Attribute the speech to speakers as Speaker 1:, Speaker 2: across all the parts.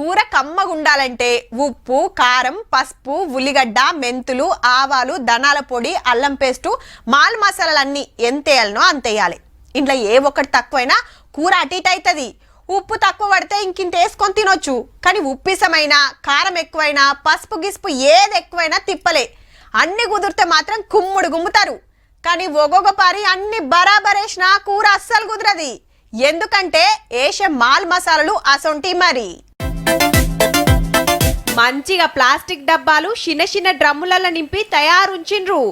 Speaker 1: కూర కమ్మగుండాలంటే ఉప్పు, కారం, పసుపు, ఉల్లిగడ్డ, మెంతులు, ఆవాలు, ధనాల పొడి, అల్లం పేస్టు, మాల్ మసాలాలన్నీ ఎంతేయాలనో అంతేయాలి. ఇంట్లో ఏ ఒక్కటి తక్కువైనా కూర అటు ఇటు అవుతుంది. ఉప్పు తక్కువ పడితే ఇంకింత వేసుకొని తినొచ్చు. కానీ ఉప్పిసమైనా, కారం ఎక్కువైనా, పసుపు గిసుపు ఏది ఎక్కువైనా తిప్పలే. అన్ని కుదిరితే మాత్రం కుమ్ముడు గుమ్ముతారు. కానీ ఒక్కొక్క పారి అన్ని బరాబరేసిన కూర అస్సలు కుదరది. ఎందుకంటే ఏషే మాల్ మసాలాలు అసొంటి మరి. మంచిగా ప్లాస్టిక్ డబ్బాలు చిన్న చిన్న డ్రమ్ములలో నింపి తయారుంచిండ్రు.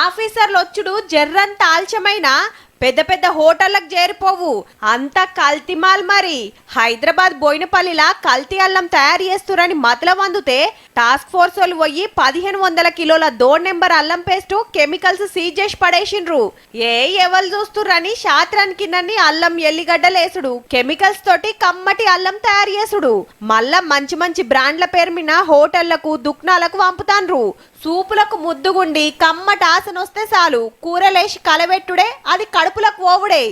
Speaker 1: ఆఫీసర్లు వచ్చుడు జర్రంత ఆల్చమైన పెద్ద పెద్ద హోటళ్లకు చేరిపోవు. అంతా కల్తీమాల్ మరి. హైదరాబాద్ బోయినపల్లిలా కల్తీ అల్లం తయారు చేస్తురని మతలం అందుతే టాస్క్ ఫోర్స్ వాళ్ళు పోయి 1500 కిలోల డోర్ నెంబర్ అల్లం పేస్ట్ కెమికల్స్ సీజ్ చేసి పడేసిండ్రు. ఎవరు చూస్తుర్రని శాత్రానికి కిందని అల్లం ఎల్లిగడ్డలేసుడు, కెమికల్స్ తోటి కమ్మటి అల్లం తయారు చేసుడు. మళ్ళా మంచి మంచి బ్రాండ్ల పేరు మీద హోటళ్లకు, దుకాణాలకు పంపుతాండ్రు. సూపులకు ముద్దుగుండి కమ్మటి ఆసన వస్తే చాలు కూరలేసి కలబెట్టుడే, అది కడుపులకు ఓవుడే.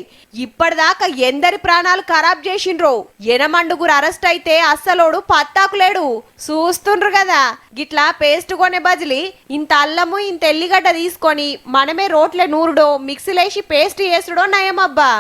Speaker 1: ఇప్పటిదాకా ఎందరి ప్రాణాలు ఖరాబ్ చేసిండ్రో. ఎనమండుగురు అరెస్ట్ అయితే అస్సలోడు పత్తాకులేడు. చూస్తుండ్రు కదా. గిట్లా పేస్ట్ కొనే బదిలి ఇంత అల్లము ఇంత ఎల్లిగడ్డ తీసుకొని మనమే రోట్లే నూరుడో, మిక్సీలేసి పేస్ట్ చేసుడో నయమబ్బా.